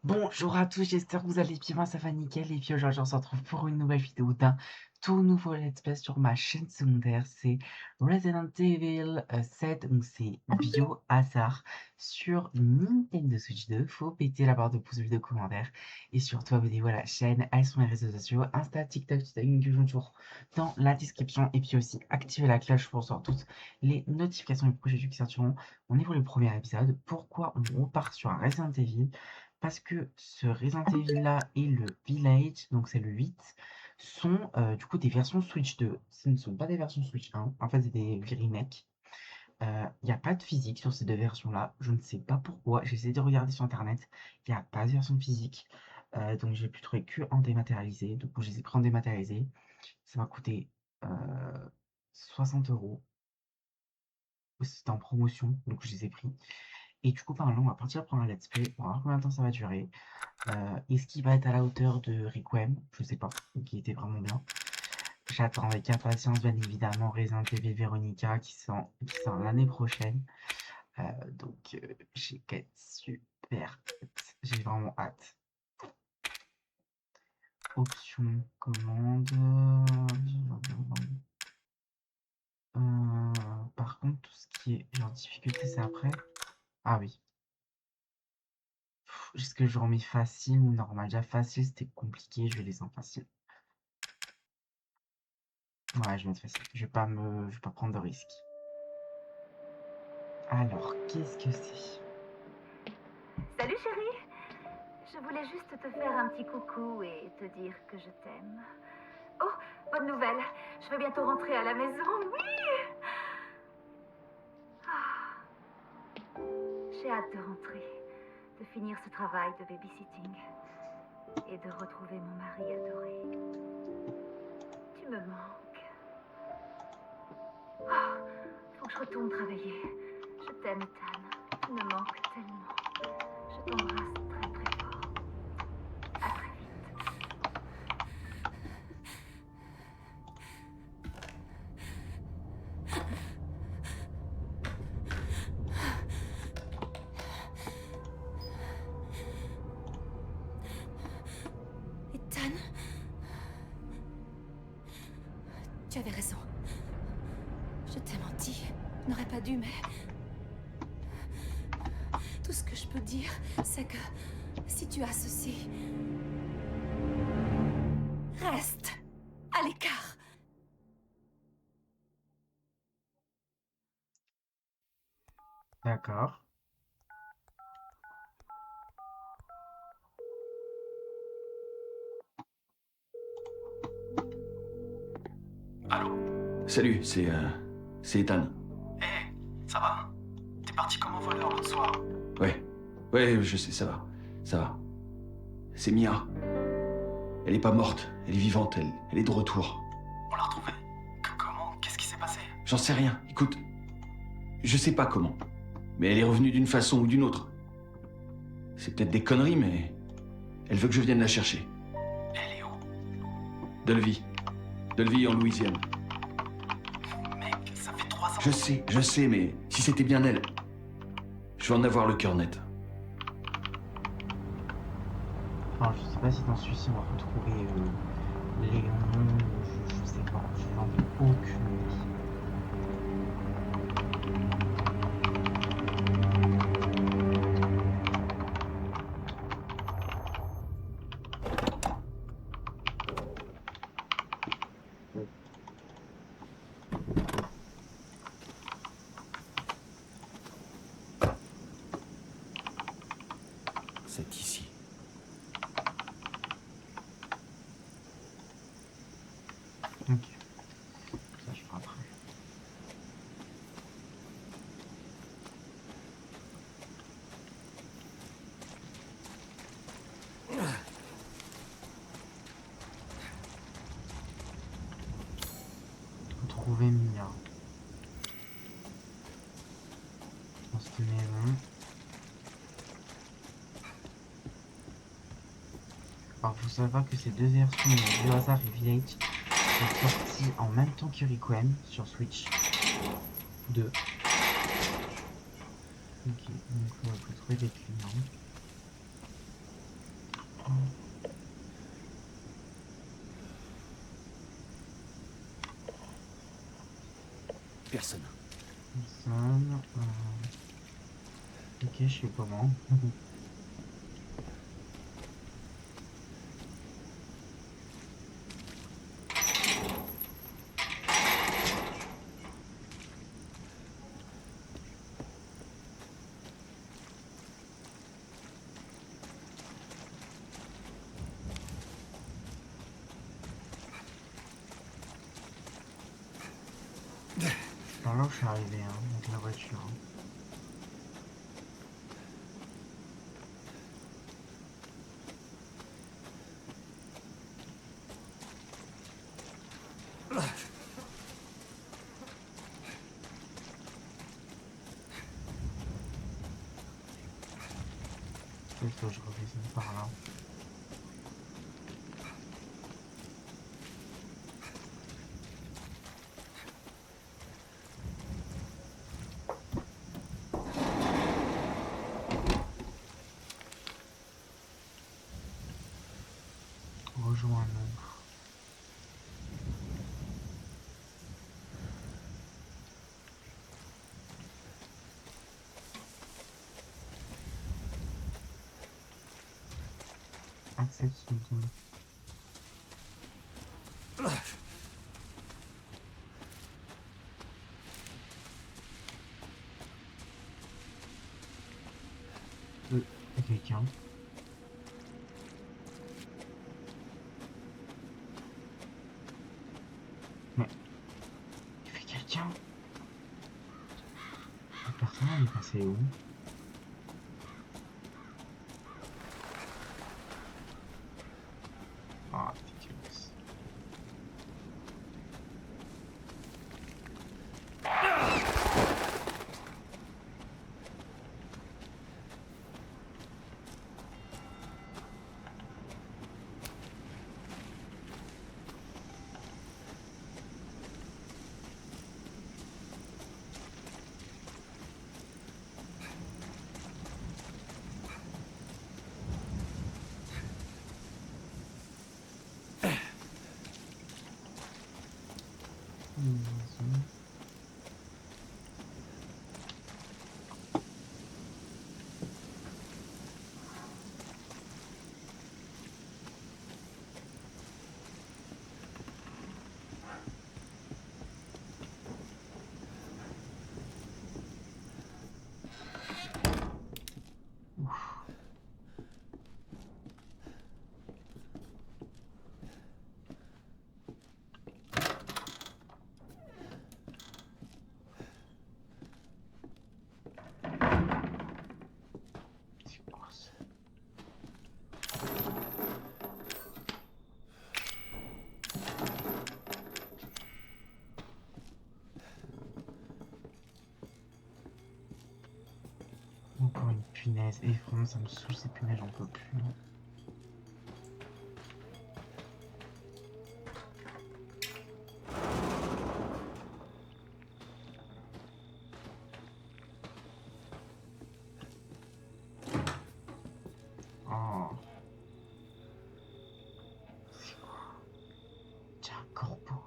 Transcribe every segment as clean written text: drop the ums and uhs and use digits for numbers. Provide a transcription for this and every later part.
Bonjour à tous, j'espère que vous allez bien, moi ça va nickel et puis aujourd'hui on se retrouve pour une nouvelle vidéo d'un tout nouveau let's play sur ma chaîne secondaire, c'est Resident Evil 7, donc c'est Biohazard sur Nintendo Switch 2, faut péter la barre de pouces bleus de commentaires et surtout abonnez-vous à la chaîne, allez sur mes réseaux sociaux, Insta, TikTok, Twitter, toujours dans la description et puis aussi activez la cloche pour recevoir toutes les notifications des prochaines vidéos qui sortiront. On est pour le premier épisode, pourquoi on repart sur un Resident Evil? Parce que ce Resident Evil là et le Village, donc c'est le 8, sont du coup des versions Switch 2. Ce ne sont pas des versions Switch 1, en fait c'est des remakes. Il n'y a pas de physique sur ces deux versions-là, je ne sais pas pourquoi, j'ai essayé de regarder sur internet, il n'y a pas de version physique, donc j'ai pu trouver que en dématérialisé, donc je les ai pris en dématérialisé, ça m'a coûté 60 €, c'était en promotion, donc je les ai pris. Et du coup, par là, on va partir prendre un let's play, on va voir combien de temps ça va durer. Est-ce qu'il va être à la hauteur de Requiem? Je sais pas, qui était vraiment bien. J'attends avec impatience, bien évidemment, Resident Evil Veronica qui sort l'année prochaine. J'ai super hâte. J'ai vraiment hâte. Option, commande. Par contre, tout ce qui est genre difficulté, c'est après. Ah oui. Est-ce que je remets facile ou normal? Déjà facile, c'était compliqué, je vais les en facile. Ouais, je vais mettre facile. Je vais pas prendre de risques. Alors, qu'est-ce que c'est? Salut chérie, je voulais juste te faire un petit coucou et te dire que je t'aime. Oh, bonne nouvelle, je vais bientôt rentrer à la maison, oui. J'ai hâte de rentrer, de finir ce travail de babysitting et de retrouver mon mari adoré. Tu me manques. Faut que je retourne travailler. Je t'aime, Ethan. Tu me manques tellement. Je t'embrasse très très fort. À très vite. Ethan, tu avais raison. Je t'ai menti. Je n'aurais pas dû, mais... Tout ce que je peux dire, c'est que si tu as ceci... Reste à l'écart. D'accord. Allô? Salut, c'est Ethan. Hé, ça va? T'es parti comme un voleur l'autre soir. Ouais, je sais, ça va. C'est Mia. Elle est pas morte, elle est vivante, elle est de retour. On l'a retrouvée? Comment? Qu'est-ce qui s'est passé? J'en sais rien, écoute, je sais pas comment, mais elle est revenue d'une façon ou d'une autre. C'est peut-être des conneries, mais elle veut que je vienne la chercher. Elle est où? Delville en Louisiane. Mec, ça fait 3 ans. Je sais, mais si c'était bien elle, je vais en avoir le cœur net. Alors, je sais pas si dans celui-ci on va retrouver Léon, je sais pas, je n'en ai aucune idée. C'est ici. Ok, ça je ferai après. Trouver Mia dans cette maison. Alors, faut savoir que ces deux versions de Biohazard et Village sont sorties en même temps que Requiem sur Switch 2. Ok, donc il faut trouver des clients. Personne. Personne. Ok, je sais comment. Par là où je suis arrivé, hein, avec la voiture. Peut-être que je reviens par là. Rejoins-nous. Accepte son don. Il y a quelqu'un. Mais il fait quelqu'un. La personne elle est passée où? Ah, ridiculous. C'est quoi ça? Encore une punaise. Et vraiment, ça me saoule ces punaises, j'en peux plus. Oh. C'est quoi? Tiens, un corbeau.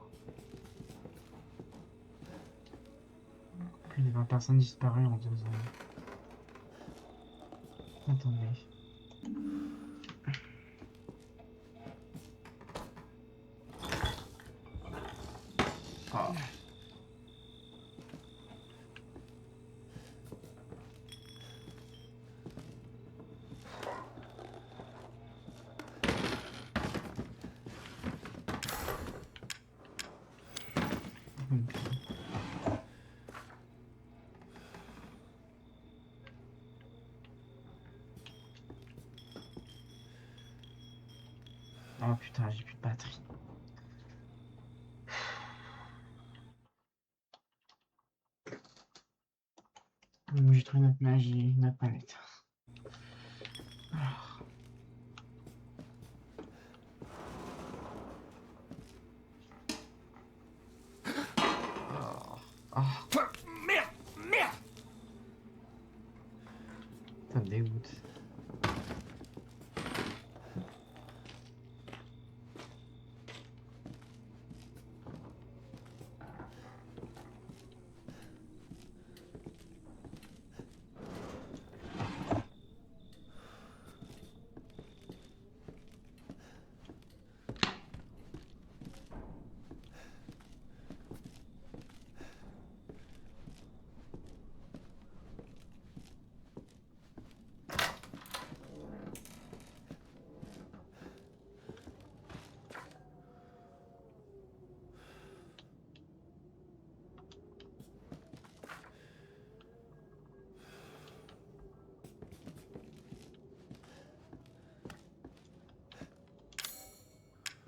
Plus de 20 personnes disparues en 2 ans. Attendez. Oh. Oh putain, j'ai plus de batterie. J'ai trouvé notre magie, notre planète. Alors. Oh, Merde! Merde! ça me dégoûte.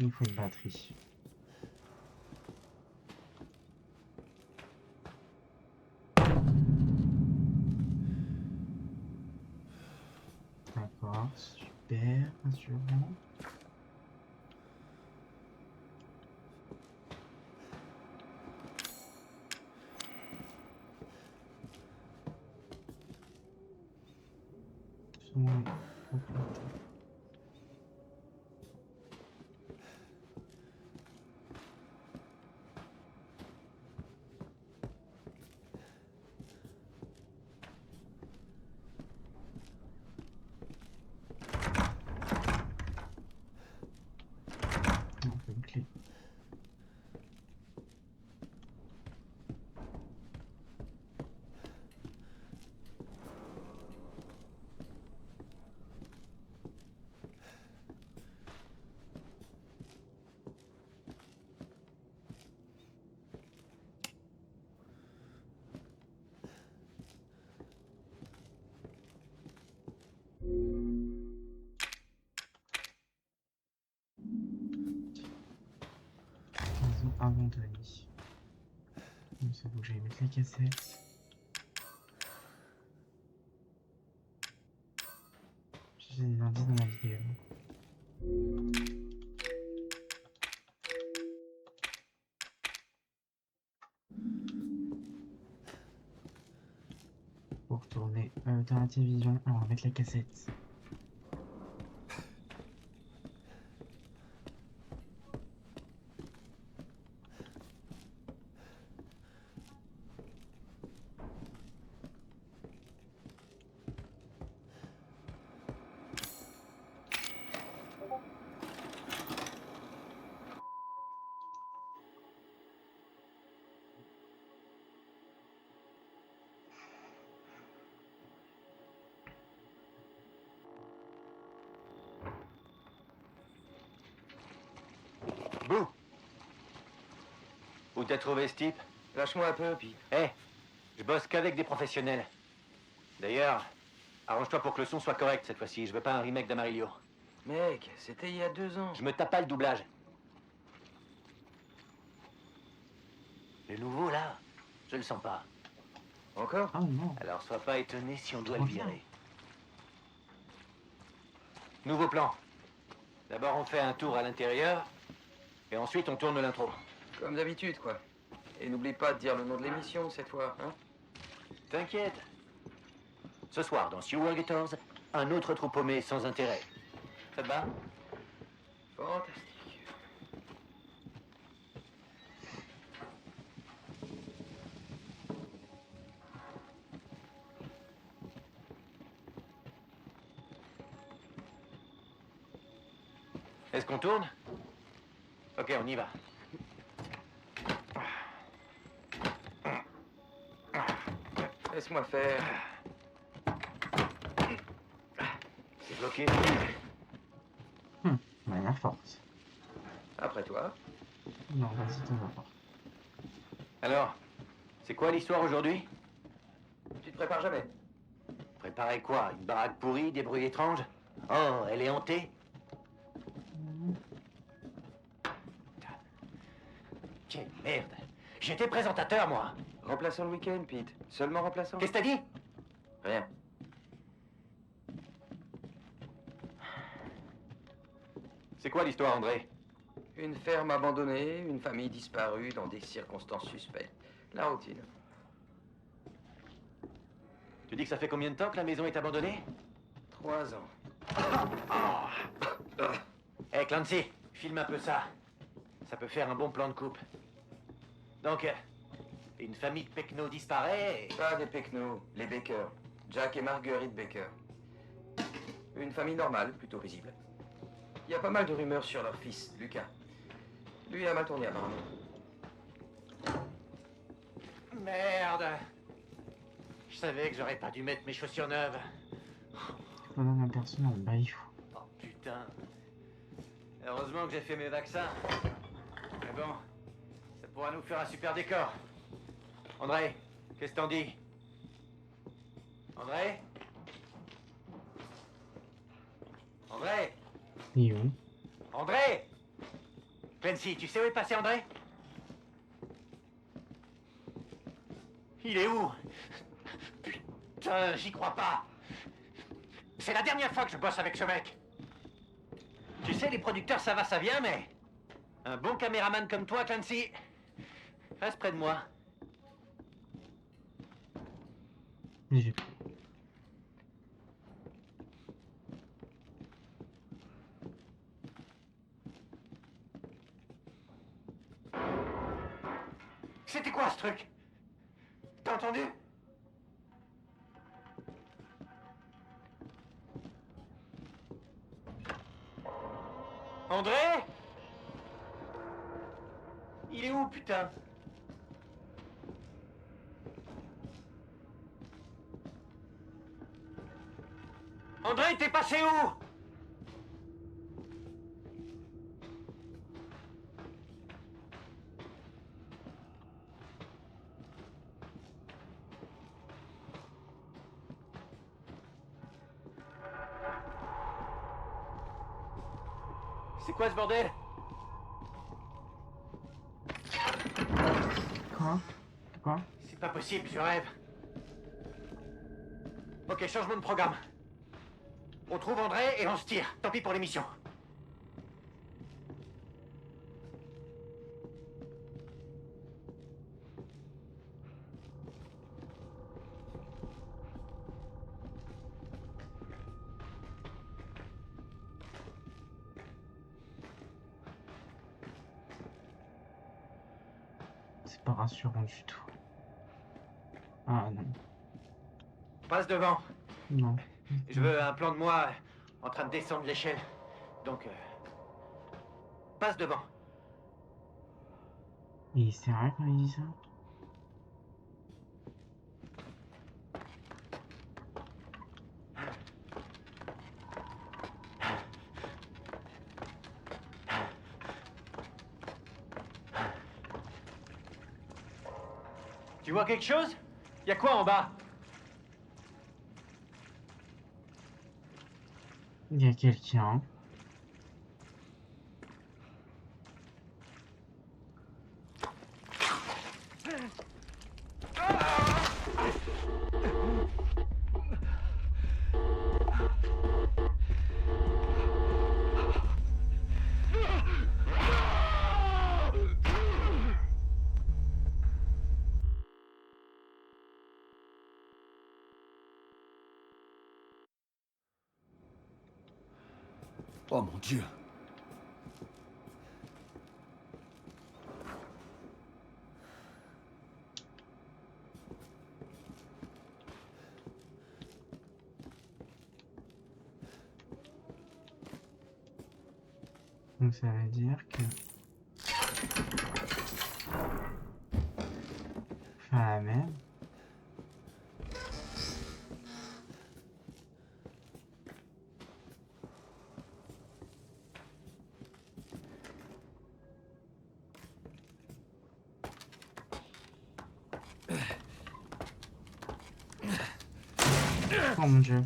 Il me faut une batterie. D'accord, super, rassurant. Son complété. Non, c'est une clé. Maison abandonnée. Donc c'est bon, j'allais mettre les cassettes. J'ai des indices dans la vidéo. Pour retourner dans la télévision, alors on va mettre la cassette. Bouh! Où t'as trouvé ce type? Lâche-moi un peu, puis... Hé, je bosse qu'avec des professionnels. D'ailleurs, arrange-toi pour que le son soit correct cette fois-ci. Je veux pas un remake d'Amarillo. Mec, c'était il y a 2 ans. Je me tape pas le doublage. Le nouveau, là, je le sens pas. Encore? Ah non, Alors sois pas étonné si on doit Trop le bien. virer. Nouveau plan. D'abord, on fait un tour à l'intérieur, et ensuite, on tourne l'intro. Comme d'habitude, quoi. Et n'oublie pas de dire le nom de l'émission, cette fois, hein? T'inquiète. Ce soir, dans Sewer Gators, un autre trou paumé sans intérêt. Ça te va? Fantastique. Est-ce qu'on tourne? Ok, on y va. Laisse-moi faire. C'est bloqué. de manière forte. Après toi. Non, vas-y, t'en vas voir. Alors, c'est quoi l'histoire aujourd'hui? Tu te prépares jamais. Préparer quoi? Une baraque pourrie, des bruits étranges? Oh, elle est hantée? Quelle merde! J'étais présentateur, moi! Remplaçant le week-end, Pete. Seulement remplaçant. Qu'est-ce que t'as dit? Rien. C'est quoi l'histoire, André? Une ferme abandonnée, une famille disparue dans des circonstances suspectes. La routine. Tu dis que ça fait combien de temps que la maison est abandonnée? 3 ans. Hé, Clancy, filme un peu ça. Ça peut faire un bon plan de coupe. Donc, une famille de Pecno disparaît et... Pas des Pecno, les Baker. Jack et Marguerite Baker. Une famille normale, plutôt paisible. Il y a pas mal de rumeurs sur leur fils, Lucas. Lui a mal tourné apparemment. Merde! Je savais que j'aurais pas dû mettre mes chaussures neuves. On a un personnage, bah il faut. Oh putain. Heureusement que j'ai fait mes vaccins. Mais bon, ça pourra nous faire un super décor. André, qu'est-ce que t'en dis? André? André? Et où? André? Clancy, tu sais où est passé André? Il est où? Putain, j'y crois pas. C'est la dernière fois que je bosse avec ce mec. Tu sais, les producteurs, ça va, ça vient, mais... Un bon caméraman comme toi, Clancy, reste près de moi. J'ai- C'était quoi ce truc? T'as entendu? André? Il est où, putain? André, t'es passé où? C'est quoi ce bordel? Quoi? Quoi? C'est pas possible, je rêve. Ok, changement de programme. On trouve André et on se tire. Tant pis pour l'émission. C'est pas rassurant du tout. Ah non. Passe devant. Non. Je veux un plan de moi en train de descendre l'échelle. Donc, passe devant. Il est sérieux quand il dit ça? Tu vois quelque chose? Y a quoi en bas? Il y a quelqu'un. Oh mon Dieu. Donc ça veut dire que... Enfin la même. Oh mon Dieu.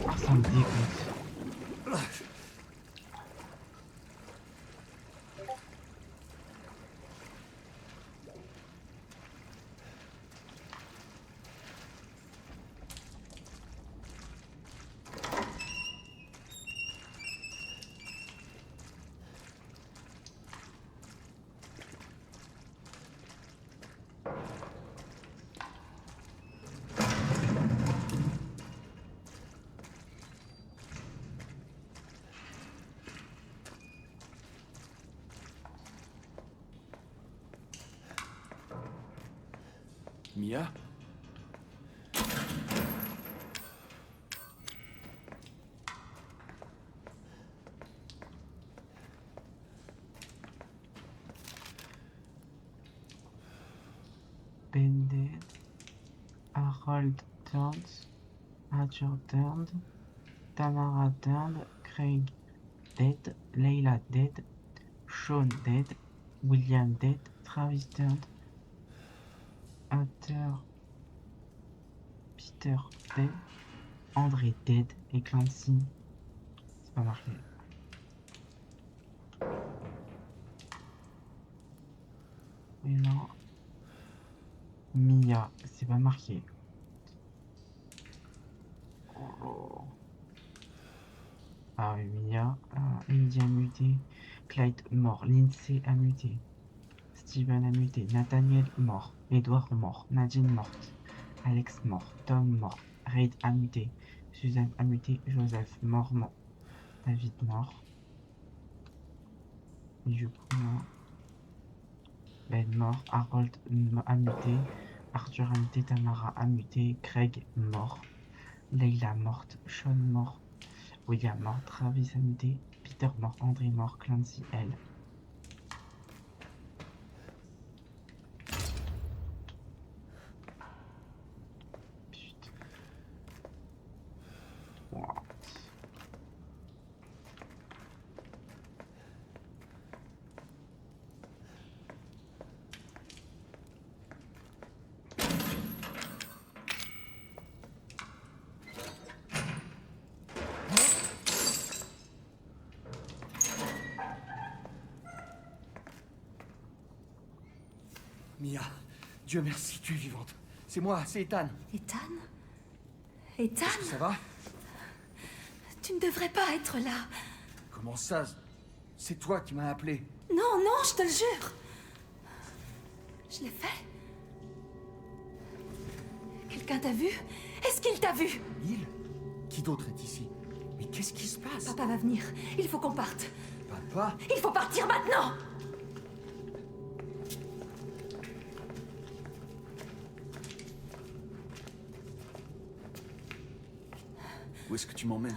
Ah, ça me dégoûte. Mia? Ben dead. Harold turned. Roger turned. Tamara turned. Craig dead. Leila dead. Sean dead. William dead. Travis turned. Hunter. Peter dead. André dead. Et Clancy. C'est pas marqué. Et là. Mia. C'est pas marqué. Oh. Ah oui, Mia. Indy a muté. Clyde mort. Lindsay a muté. Steven a muté. Nathaniel mort. Edward mort. Nadine morte. Alex mort. Tom mort. Reid a muté. Suzanne a muté. Joseph mort. David mort. Du coup, non. Ben mort. Harold a muté. Arthur a muté. Tamara a muté. Craig mort. Leila morte. Sean mort. William mort. Travis a muté. Peter mort. André mort. Clancy elle. Putain. Wow. Mia, Dieu merci, tu es vivante. C'est moi, c'est Ethan. Ethan? Ethan? Est-ce que ça va? Tu ne devrais pas être là. Comment ça? C'est toi qui m'as appelé. Non, non, je te le jure. Je l'ai fait. Quelqu'un t'a vu? Est-ce qu'il t'a vu? Neil? Qui d'autre est ici? Mais qu'est-ce qui se passe? Papa va venir. Il faut qu'on parte. Papa? Il faut partir maintenant! Où est-ce que tu m'emmènes?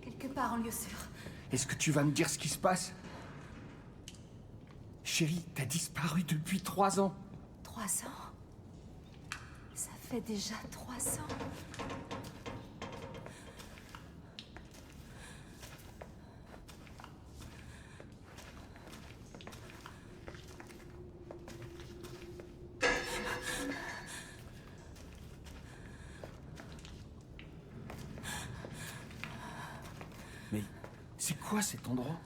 Quelque part en lieu sûr. Est-ce que tu vas me dire ce qui se passe? Chérie, t'as disparu depuis 3 ans. 3 ans? Ça fait déjà 3 ans. Mais c'est quoi cet endroit?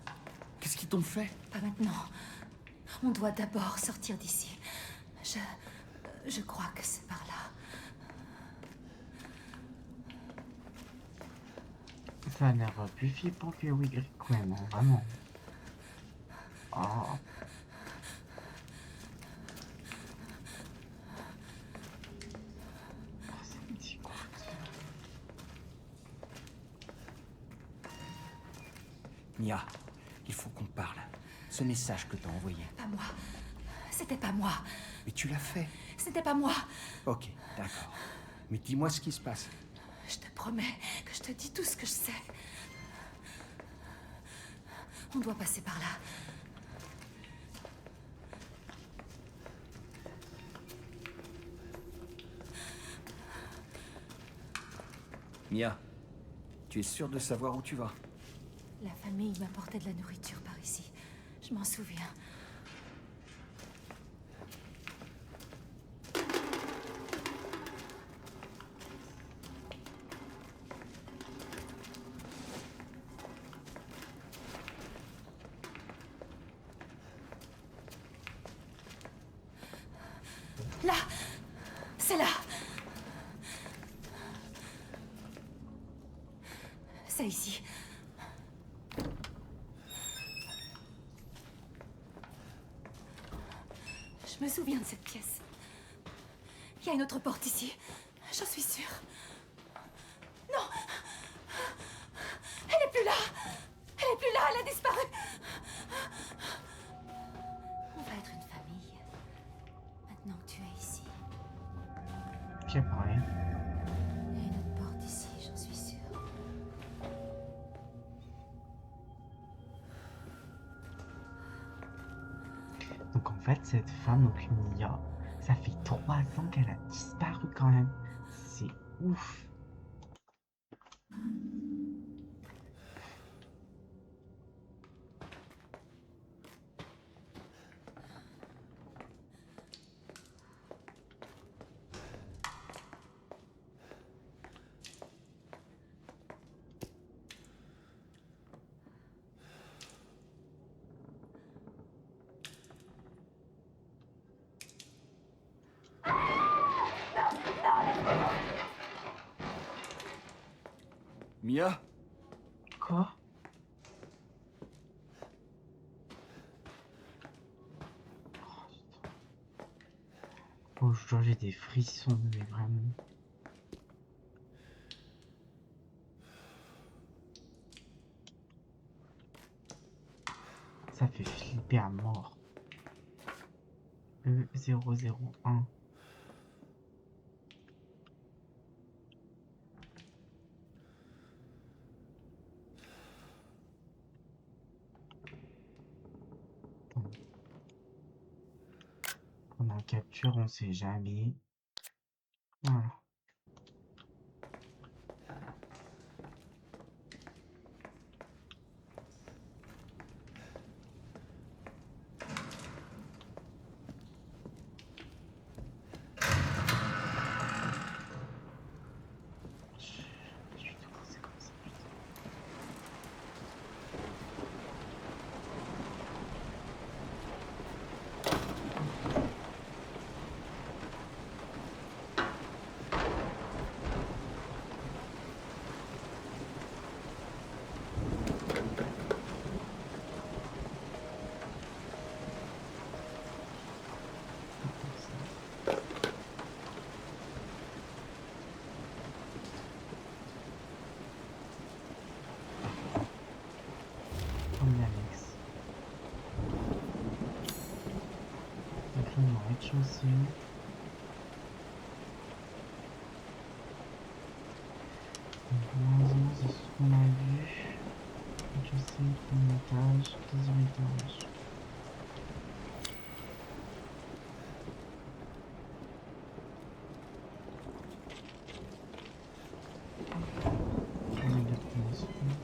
Qu'est-ce qu'ils t'ont fait? Pas maintenant. On doit d'abord sortir d'ici. Je crois que c'est par là. Ça a l'air plus flippant que Wigrick, même, vraiment. Oh. Ça me dégoûte. Mia, il faut qu'on parle. Ce message que t'as envoyé. Pas moi. C'était pas moi. Mais tu l'as fait. C'était pas moi. Ok, d'accord. Mais dis-moi ce qui se passe. Je te promets que je te dis tout ce que je sais. On doit passer par là. Mia, tu es sûre de savoir où tu vas? La famille m'apportait de la nourriture par ici. Je m'en souviens. Là! C'est là! C'est ici. Je me souviens de cette pièce. Il y a une autre porte ici. J'en suis sûre. Non! Elle est plus là! Elle est plus là! Elle a disparu! On va être une famille. Maintenant que tu es ici. fait, cette femme, donc Mia, ça fait 3 ans qu'elle a disparu quand même. C'est ouf. Mia? Quoi? Oh, je dois, j'ai des frissons, mais vraiment. Ça fait flipper à mort. E001. On en capture, on sait jamais. Voilà. Je vais tout lancer comme ça, putain. Comme l'Alex. Donc là, on est au rez-de-chaussée. Donc pour l'instant, c'est ce qu'on a vu. Rez-de-chaussée, premier étage, deuxième étage. On a de la fenêtre.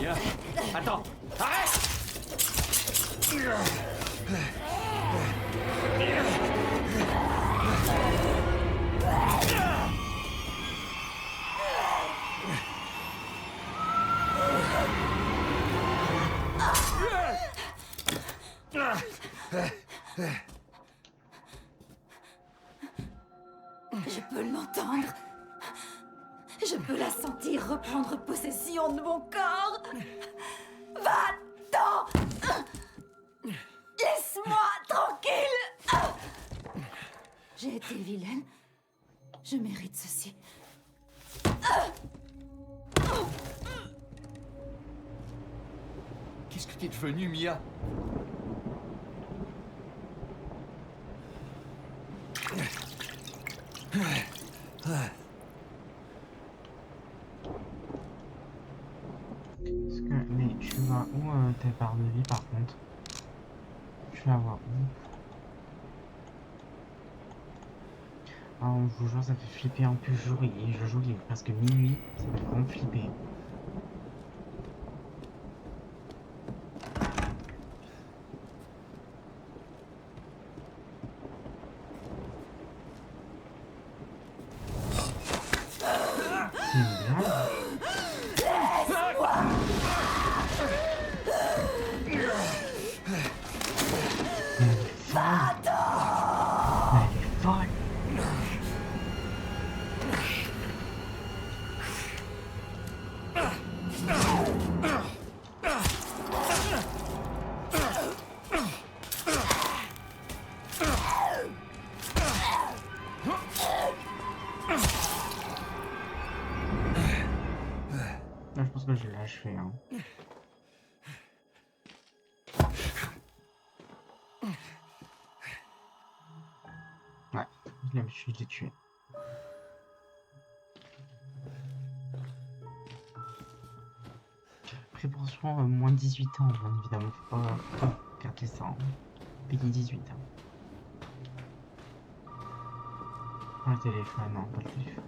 Mia, attends, arrête! Je peux l'entendre. Je peux la sentir reprendre possession de mon corps. Va-t'en! Laisse-moi tranquille! J'ai été vilaine. Je mérite ceci. Qu'est-ce que t'es devenue, Mia? Parce que, mais tu vas où tes barres de vie par contre? Tu vas voir où? Ah, je vous jure, ça fait flipper. En plus, je joue, il est presque minuit. Ça fait vraiment flipper. C'est une blague? Mais elle est folle! Mais elle est folle! Là, je pense que je l'ai achevé, hein. Ouais, je l'ai tué. Prévention moins de 18 ans, bien évidemment. Faut pas regarder ça. Hein. Peggy 18 ans. Pas le téléphone, non, pas le téléphone.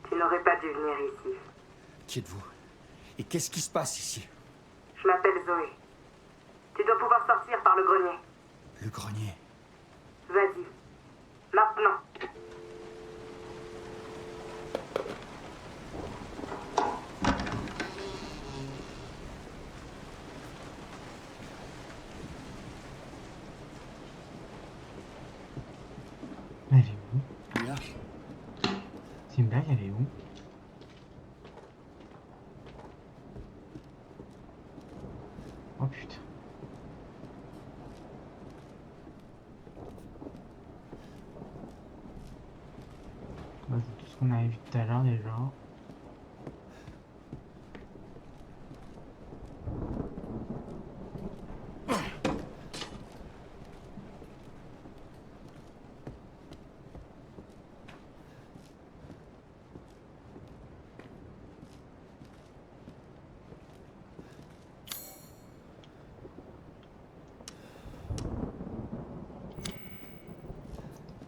Tu n'aurais pas dû venir ici. Qui êtes-vous? Et qu'est-ce qui se passe ici? Je m'appelle Zoé. Tu dois pouvoir sortir par le grenier. Le grenier. Vas-y. Maintenant. Elle est où? Mia? C'est une blague, elle est où? Oh putain. Bah, c'est tout ce qu'on avait vu tout à l'heure déjà.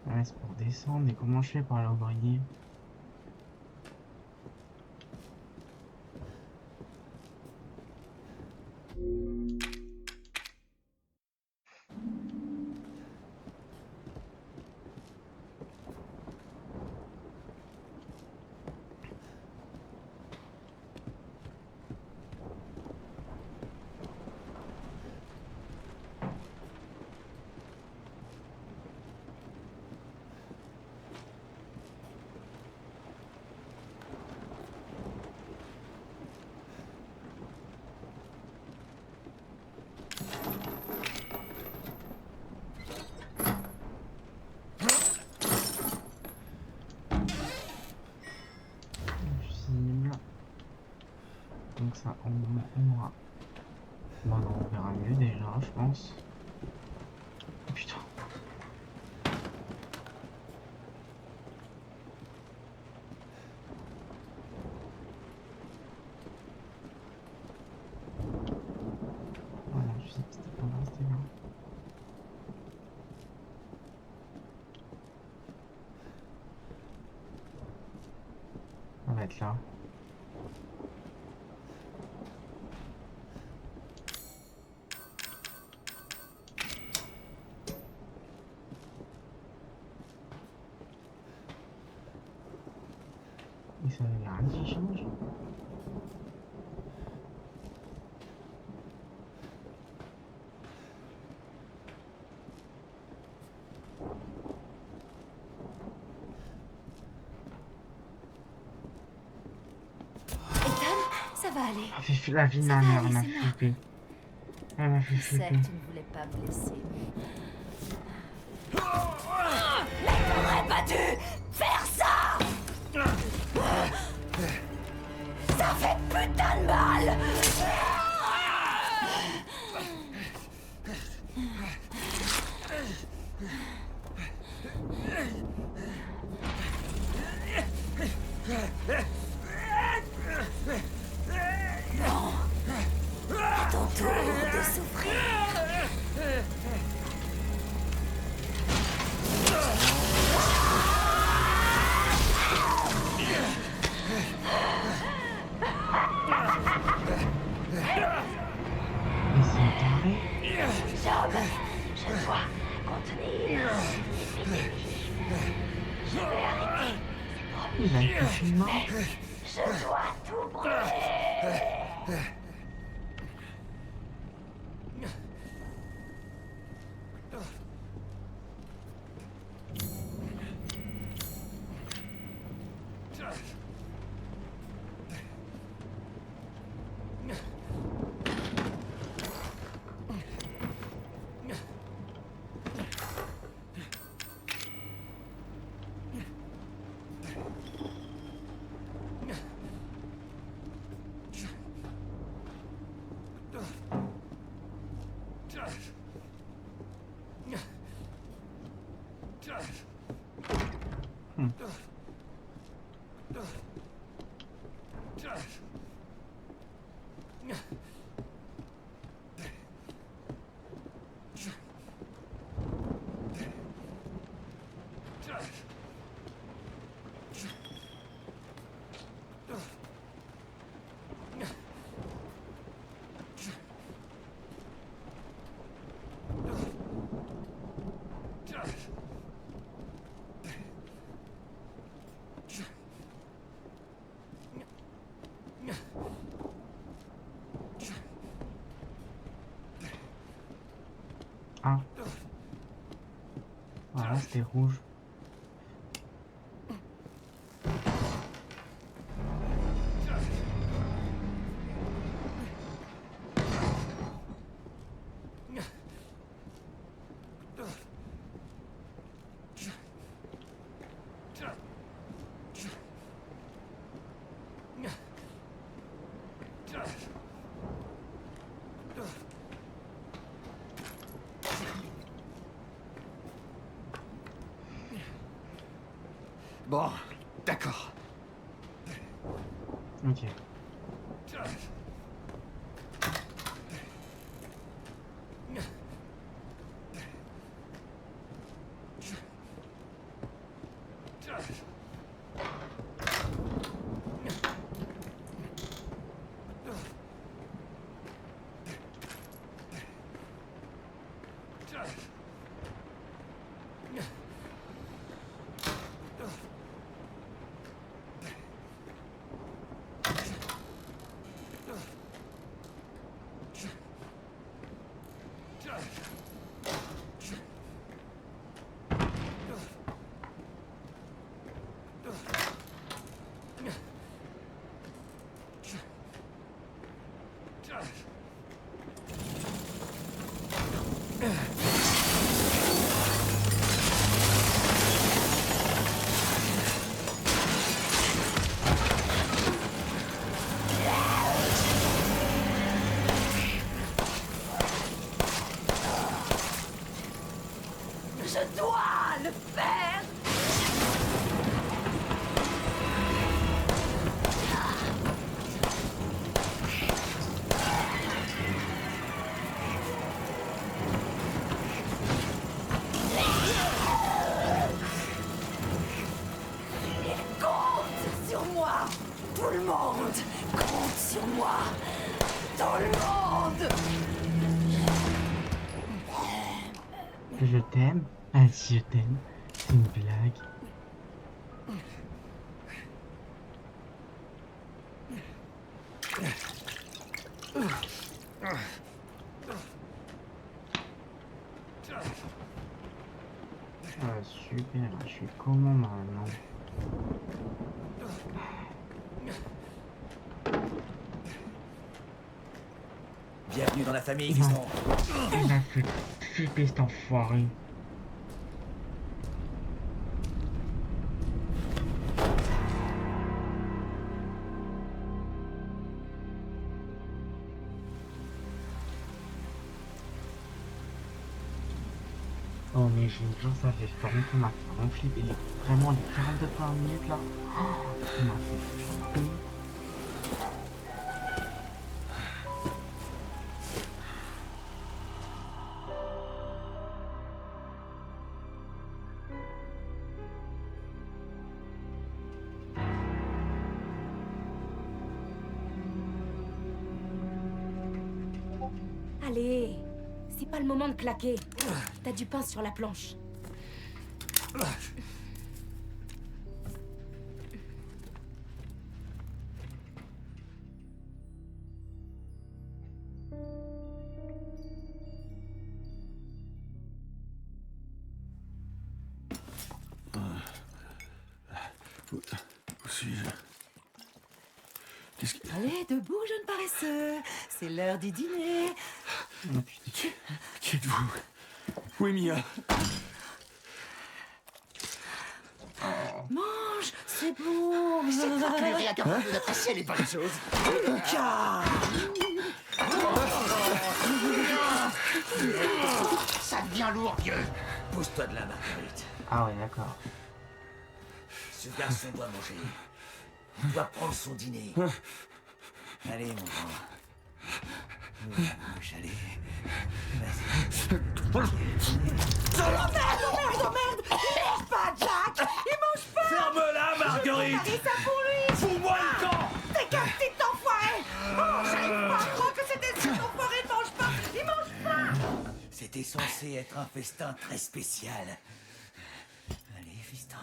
Ouais, c'est pour descendre, mais comment je fais pour aller au grenier? Fusible. Donc ça, on aura. Bon, on verra mieux déjà, je pense. Oh, putain. Voilà, je sais que c'était pas là, c'était là. Ça va être là. aller. Elle fait la vie de ma Ça va mère, aller, elle m'a c'est moi. flippé. Elle m'a fait Je sais que flipper. tu ne voulais pas me laisser. Mais t'aurais pas dû faire ça! Ça fait putain de mal! Bon, à ton tour de souffrir. Mais c'est une tarée. Job, je dois contenir l'épidémie. Je vais arrêter. Il a une confinement. Je dois tout brûler. Ah. Voilà, c'était rouge. Bon, d'accord. Ok. Je dois le faire. Compte sur moi. Tout le monde compte sur moi. Tout le monde. Je t'aime. Ah, si je t'aime. C'est une blague. Ah, super. Je suis comment maintenant? Bienvenue dans la famille, Non. fiston. Il m'a fait flipper cet enfoiré. Oh mais j'ai une chance, ça fait vraiment m'a fait vraiment flipper. Vraiment les 42 premières minutes là. Oh, ça m'a fait flipper. Allez, c'est pas le moment de claquer. T'as du pain sur la planche. Où suis-je? Qu'est-ce qui... Allez, debout, jeune paresseux. C'est l'heure du dîner. Oh, putain. Qui êtes-vous? Où est Mia? Mange, c'est bon. C'est toi qui lui rien capable d'apprécier les bonnes choses. Ça devient lourd, vieux. Pousse-toi de là, Marguerite. Ah ouais, d'accord. Ce garçon doit manger. Il doit prendre son dîner. Allez, mon grand. Ouvre la bouche, allez. Vas-y. Oh merde. Il mange pas, Jack. Il mange pas. Ferme-la, Marguerite! Dis ça pour lui. Fous-moi le camp! T'es qu'un petit enfoiré. Oh, j'arrive pas à croire que c'était cet enfoiré ne mange pas. Il mange pas. C'était censé être un festin très spécial. Allez, fiston.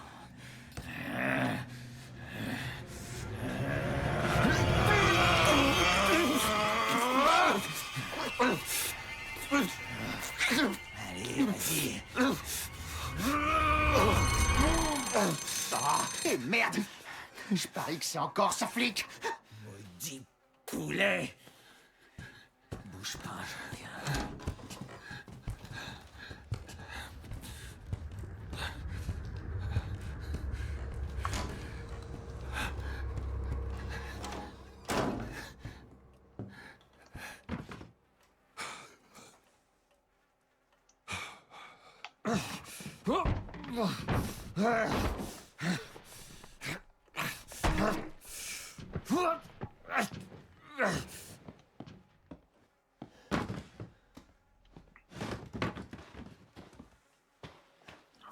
Allez, vas-y. Et merde! Je parie que c'est encore ce flic! Maudit poulet! Bouge pas, je reviens.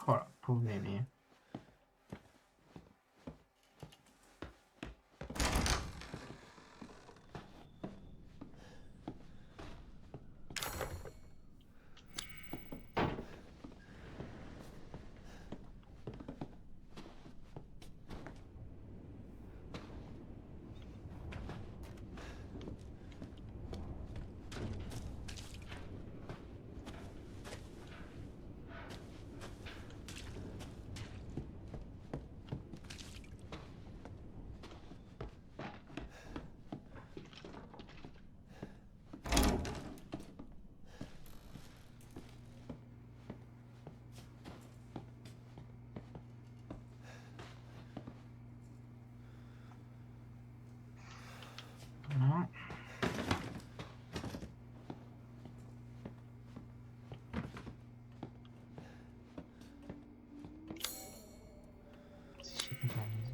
Oh là, pauvre mémé. Voilà. Si j'étais dans la maison.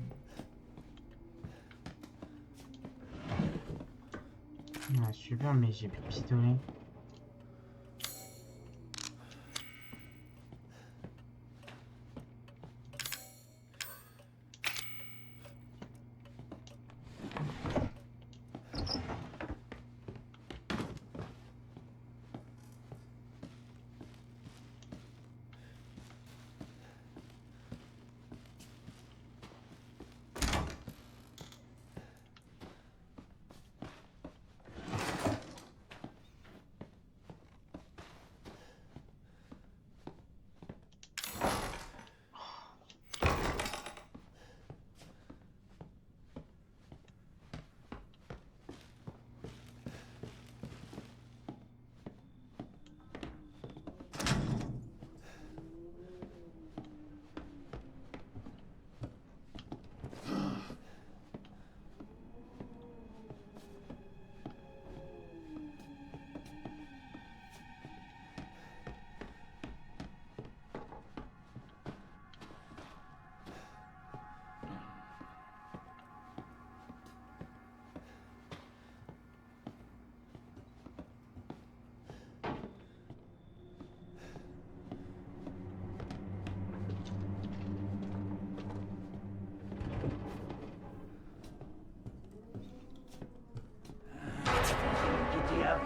Ouais, super, mais j'ai plus de pistolet.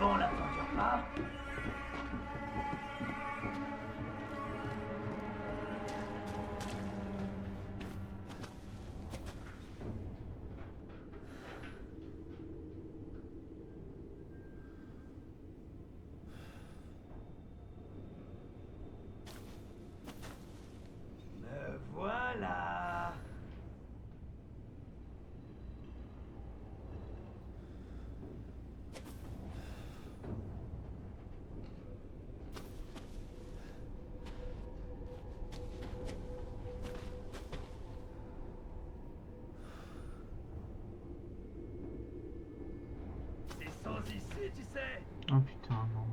Bon, la dure pas. Me voilà. C'est sans ici, tu sais. Oh putain, non.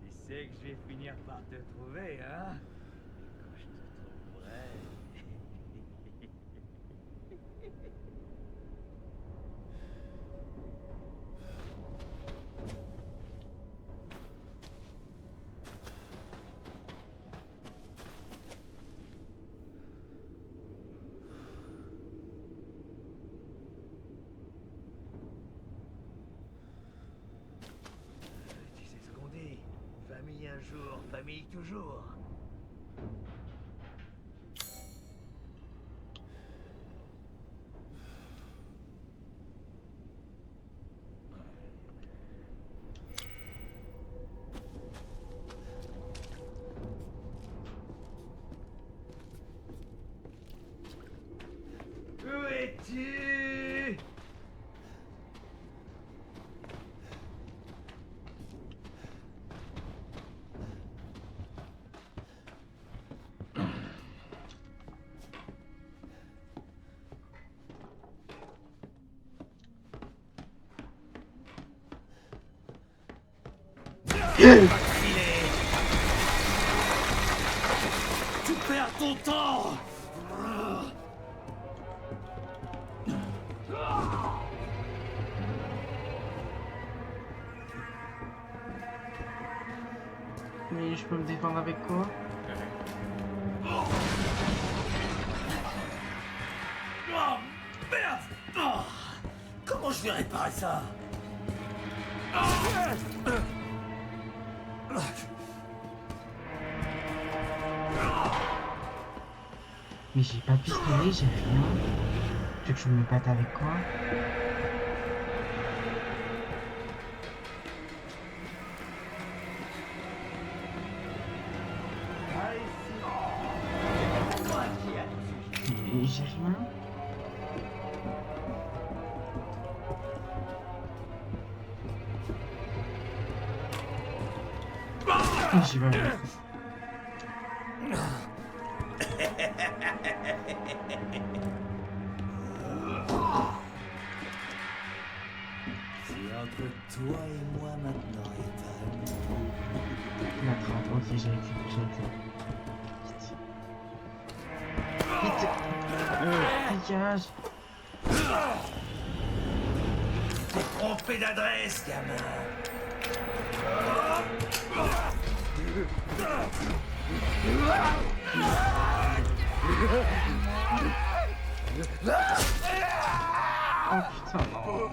Tu sais que je vais finir par te trouver, hein? Quand je te trouverai. Tu sais ce qu'on dit? Famille un jour, famille toujours. Où es-tu? Tu perds ton temps. Mais je peux me défendre avec quoi? Oh, merde. Oh, comment je vais réparer ça? Mais j'ai pas pistolet, j'ai rien. Tu veux que je me batte avec quoi? Mais j'ai rien. J'ai pas vu. C'est entre toi et moi maintenant, Ethan. La trappe, ok, j'ai été. Vite. Dégage. T'es trompé d'adresse, gamin. Oh putain, non. Tu peux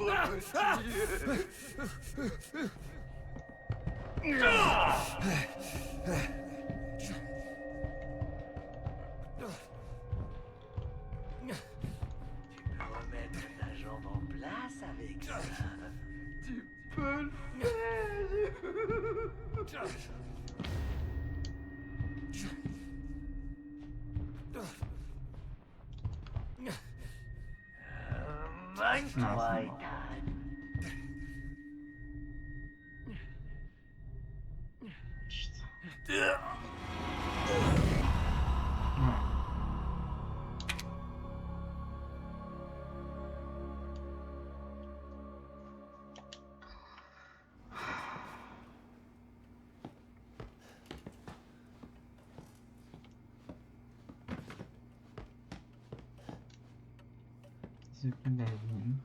remettre ta jambe en place avec ça. Tu peux le faire. Mind-toi, Non, c'est bon. Ethan. Putain. Ouais. The Gravine.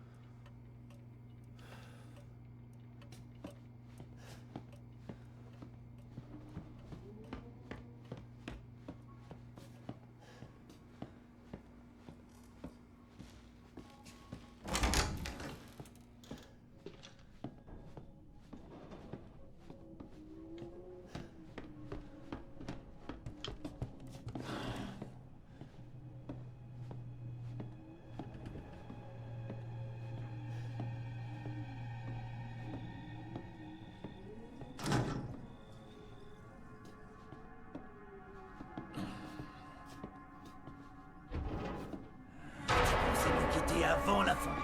avant la fin.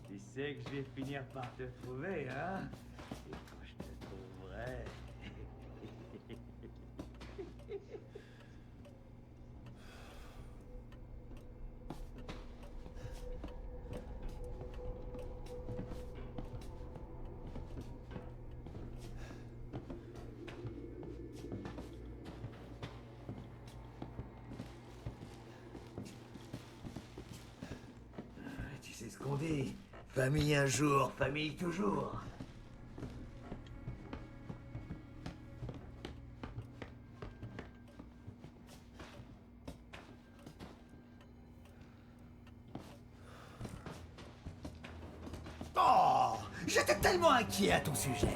Tu sais que je vais finir par te trouver, hein? Et quand je te trouverai... Tu sais ce qu'on dit? Famille un jour, famille toujours. Oh, j'étais tellement inquiet à ton sujet.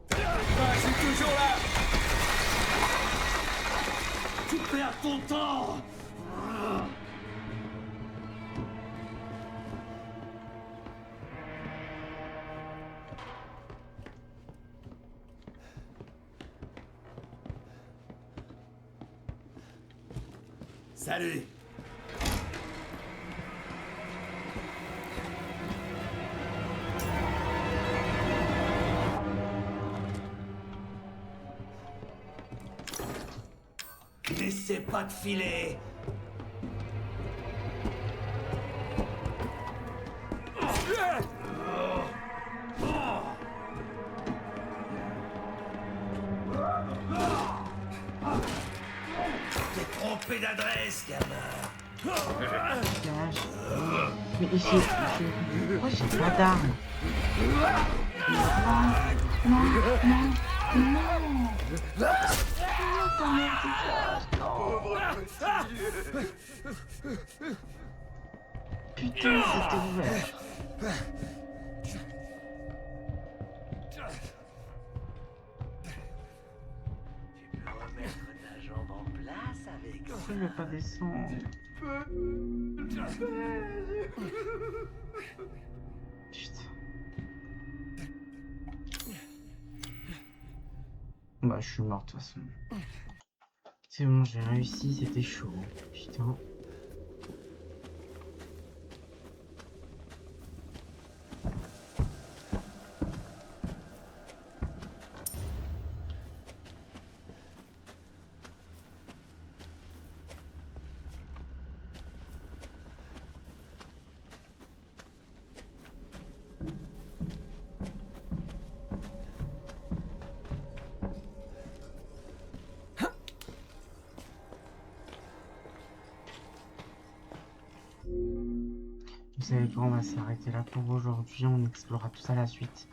Je suis toujours là! Tu perds ton temps. Salut. N'essaie pas de filer. T'es trompé d'adresse, gamin. Dégage. Mais pourquoi j'ai pas d'armes? Non, non, non. Oh, ta mère, dégage. Putain, c'était ouvert. Tu peux remettre ta jambe en place avec ça. Pourquoi je vais pas descendre? Putain. Bah, je suis mort de toute façon. C'est bon, j'ai réussi, c'était chaud. Putain. Vous savez quoi, on va s'arrêter là pour aujourd'hui, on explorera tout ça à la suite.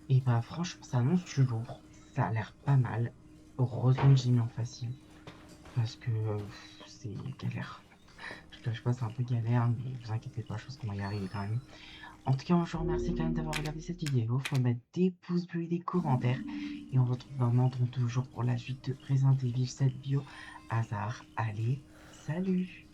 Et bah franchement ça annonce du lourd, ça a l'air pas mal. Heureusement que j'ai mis en facile, parce que c'est galère. Je cache pas, c'est un peu galère, mais vous inquiétez pas, je pense qu'on va y arriver quand même. En tout cas, je vous remercie quand même d'avoir regardé cette vidéo, faut mettre des pouces bleus et des commentaires. Et on se retrouve dans 30 jours pour la suite de Resident Evil 7 Biohazard. Allez, salut!